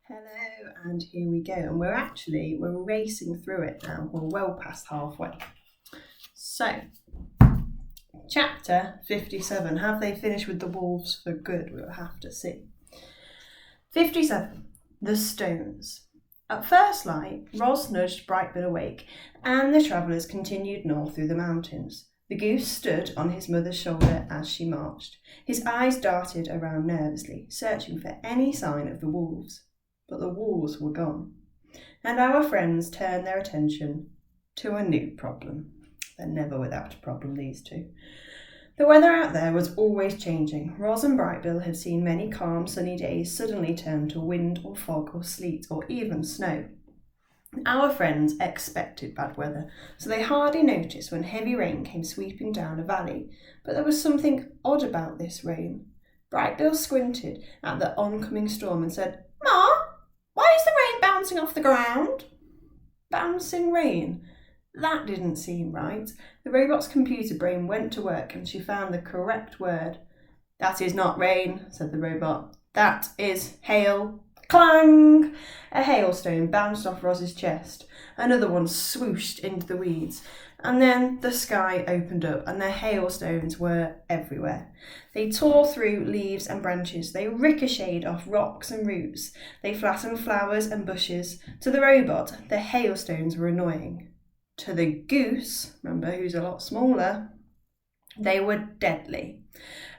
Hello, and here we go. And we're racing through it now. We're well past halfway. So, chapter 57. Have they finished with the wolves for good? We'll have to see. 57. The Stones. At first light, Ros nudged Brightbill awake, and the travellers continued north through the mountains. The goose stood on his mother's shoulder as she marched. His eyes darted around nervously, searching for any sign of the wolves. But the wolves were gone, and our friends turned their attention to a new problem. They're never without a problem, these two. The weather out there was always changing. Ros and Brightbill had seen many calm, sunny days suddenly turn to wind or fog or sleet or even snow. Our friends expected bad weather, so they hardly noticed when heavy rain came sweeping down a valley. But there was something odd about this rain. Brightbill squinted at the oncoming storm and said, "Ma, why is the rain bouncing off the ground?" Bouncing rain? That didn't seem right. The robot's computer brain went to work and she found the correct word. "That is not rain," said the robot. "That is hail." Clang! A hailstone bounced off Ros's chest. Another one swooshed into the weeds. And then the sky opened up and the hailstones were everywhere. They tore through leaves and branches. They ricocheted off rocks and roots. They flattened flowers and bushes. To the robot, the hailstones were annoying. To the goose, remember, who's a lot smaller, they were deadly.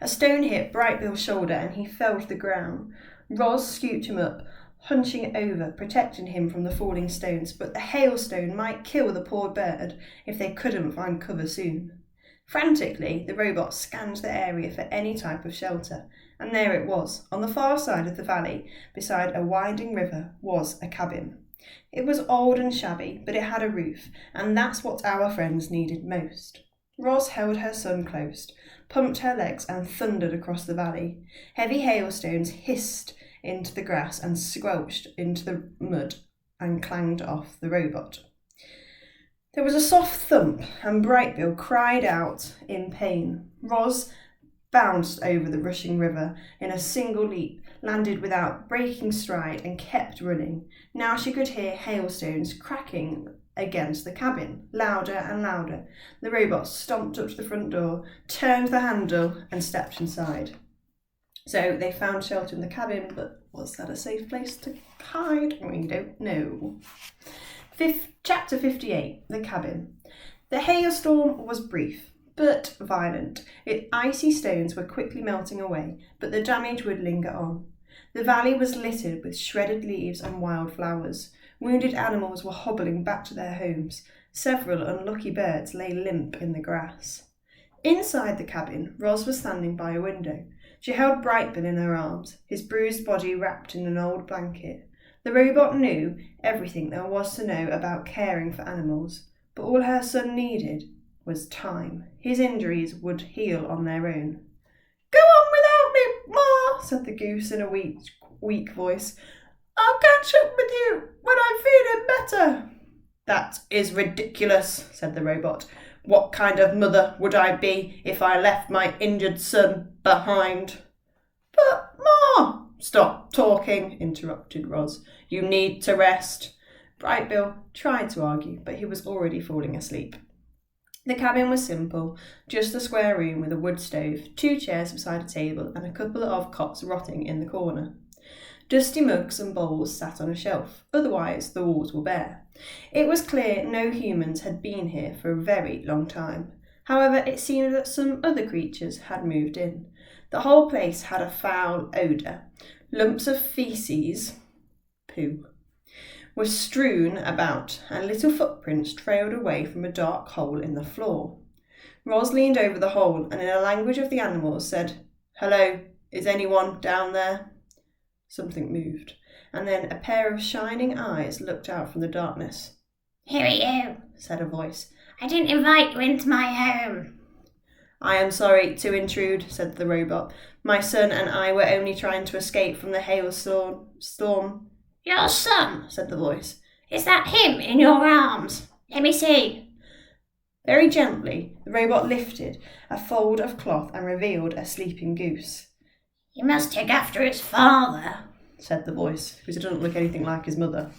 A stone hit Brightbill's shoulder and he fell to the ground. Ros scooped him up, hunching over, protecting him from the falling stones, but the hailstone might kill the poor bird if they couldn't find cover soon. Frantically, the robot scanned the area for any type of shelter, and there it was. On the far side of the valley, beside a winding river, was a cabin. It was old and shabby, but it had a roof, and that's what our friends needed most. Ros held her son close, pumped her legs, and thundered across the valley. Heavy hailstones hissed into the grass and squelched into the mud and clanged off the robot. There was a soft thump, and Brightbill cried out in pain. Ros bounced over the rushing river in a single leap, landed without breaking stride, and kept running. Now she could hear hailstones cracking against the cabin, louder and louder. The robot stomped up to the front door, turned the handle, and stepped inside. So they found shelter in the cabin, but was that a safe place to hide? We don't know. Chapter 58, The Cabin. The hailstorm was brief, but violent. Its icy stones were quickly melting away, but the damage would linger on. The valley was littered with shredded leaves and wild flowers. Wounded animals were hobbling back to their homes. Several unlucky birds lay limp in the grass. Inside the cabin, Ros was standing by a window. She held Brightbill in her arms, his bruised body wrapped in an old blanket. The robot knew everything there was to know about caring for animals, but all her son needed was time. His injuries would heal on their own. "Go on without me, Ma," said the goose in a weak voice. "I'll catch up with you when I'm feeling better." "That is ridiculous," said the robot. "What kind of mother would I be if I left my injured son behind?" "But, Ma—" "Stop talking," interrupted Ros. "You need to rest." Brightbill tried to argue, but he was already falling asleep. The cabin was simple, just a square room with a wood stove, 2 chairs beside a table, and a couple of cots rotting in the corner. Dusty mugs and bowls sat on a shelf, otherwise the walls were bare. It was clear no humans had been here for a very long time. However, it seemed that some other creatures had moved in. The whole place had a foul odour. Lumps of feces, poo, were strewn about, and little footprints trailed away from a dark hole in the floor. Ros leaned over the hole and in a language of the animals said, "Hello, is anyone down there?" Something moved, and then a pair of shining eyes looked out from the darkness. "Who are you?" said a voice. "I didn't invite you into my home." "I am sorry to intrude," said the robot. "My son and I were only trying to escape from the hailstorm." "Your son," said the voice. "Is that him in your arms? Let me see." Very gently, the robot lifted a fold of cloth and revealed a sleeping goose. "You must take after its father." said the voice, because he doesn't look anything like his mother.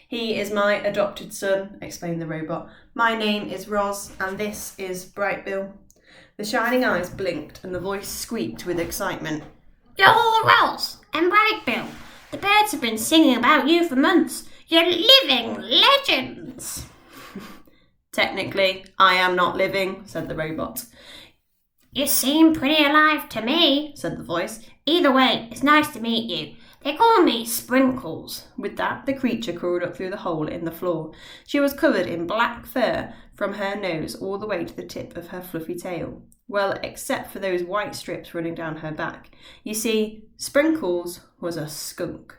He is my adopted son, explained the robot. My name is Roz, and this is Brightbill. The shining eyes blinked, and the voice squeaked with excitement. You're Roz and Brightbill. The birds have been singing about you for months. You're living legends. Technically, I am not living, said the robot. You seem pretty alive to me, said the voice. Either way, it's nice to meet you. They call me Sprinkles. With that, the creature crawled up through the hole in the floor. She was covered in black fur from her nose all the way to the tip of her fluffy tail. Well, except for those white strips running down her back. You see, Sprinkles was a skunk.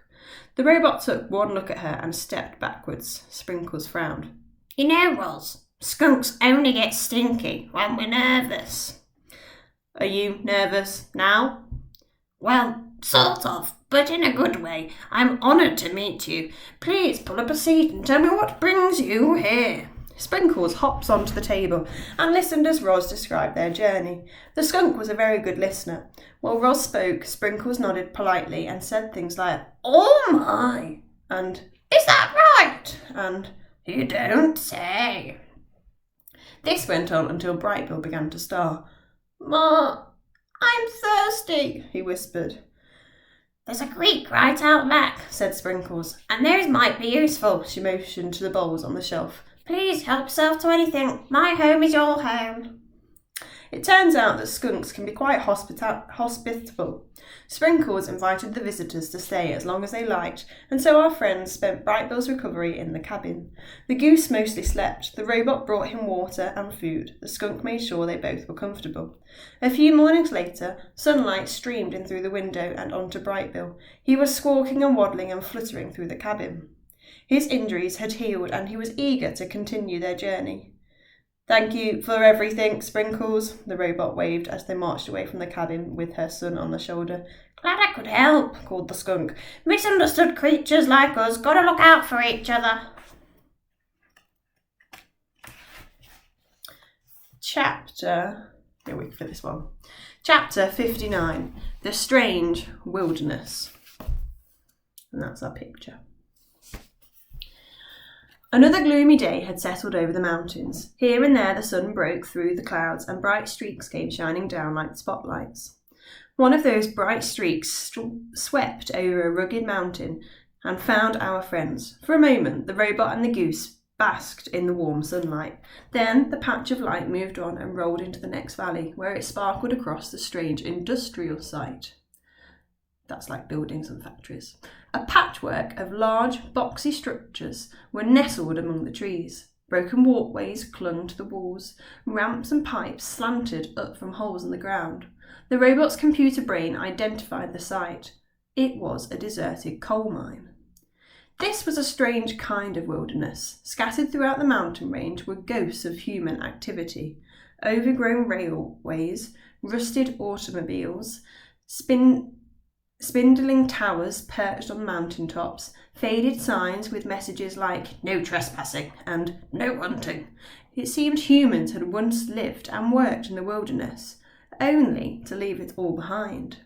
The robot took one look at her and stepped backwards. Sprinkles frowned. You know, Roz, skunks only get stinky when we're nervous. Are you nervous now? Well, sort of, but in a good way. I'm honoured to meet you. Please pull up a seat and tell me what brings you here. Sprinkles hopped onto the table and listened as Roz described their journey. The skunk was a very good listener. While Roz spoke, Sprinkles nodded politely and said things like, "Oh my," and "Is that right?" and "You don't say." This went on until Brightbill began to star. "Ma, I'm thirsty," he whispered. "There's a creek right out back," said Sprinkles. "and those might be useful." She motioned to the bowls on the shelf. "Please help yourself to anything. My home is your home." It turns out that skunks can be quite hospitable. Sprinkles invited the visitors to stay as long as they liked, and so our friends spent Brightbill's recovery in the cabin. The goose mostly slept, the robot brought him water and food, the skunk made sure they both were comfortable. A few mornings later, sunlight streamed in through the window and onto Brightbill. He was squawking and waddling and fluttering through the cabin. His injuries had healed, and he was eager to continue their journey. "Thank you for everything, Sprinkles," the robot waved as they marched away from the cabin with her son on the shoulder. "Glad I could help," called the skunk. "Misunderstood creatures like us gotta look out for each other." Chapter 59, The Strange Wilderness. And that's our picture. Another gloomy day had settled over the mountains. Here and there the sun broke through the clouds and bright streaks came shining down like spotlights. One of those bright streaks swept over a rugged mountain and found our friends. For a moment, the robot and the goose basked in the warm sunlight. Then the patch of light moved on and rolled into the next valley, where it sparkled across the strange industrial site. That's like buildings and factories. A patchwork of large, boxy structures were nestled among the trees. Broken walkways clung to the walls. Ramps and pipes slanted up from holes in the ground. The robot's computer brain identified the site. It was a deserted coal mine. This was a strange kind of wilderness. Scattered throughout the mountain range were ghosts of human activity. Overgrown railways, rusted automobiles, spindling towers perched on mountain tops, faded signs with messages like "No trespassing" and "No hunting." It seemed humans had once lived and worked in the wilderness, only to leave it all behind.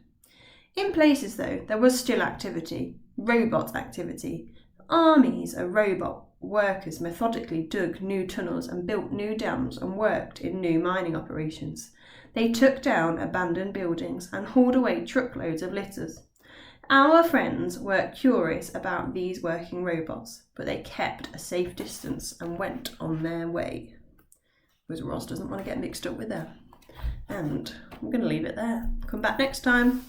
In places, though, there was still activity, robot activity. Armies of robot workers methodically dug new tunnels and built new dams and worked in new mining operations. They took down abandoned buildings and hauled away truckloads of litters. Our friends were curious about these working robots, but they kept a safe distance and went on their way. Because Roz doesn't want to get mixed up with them. And I'm going to leave it there. Come back next time.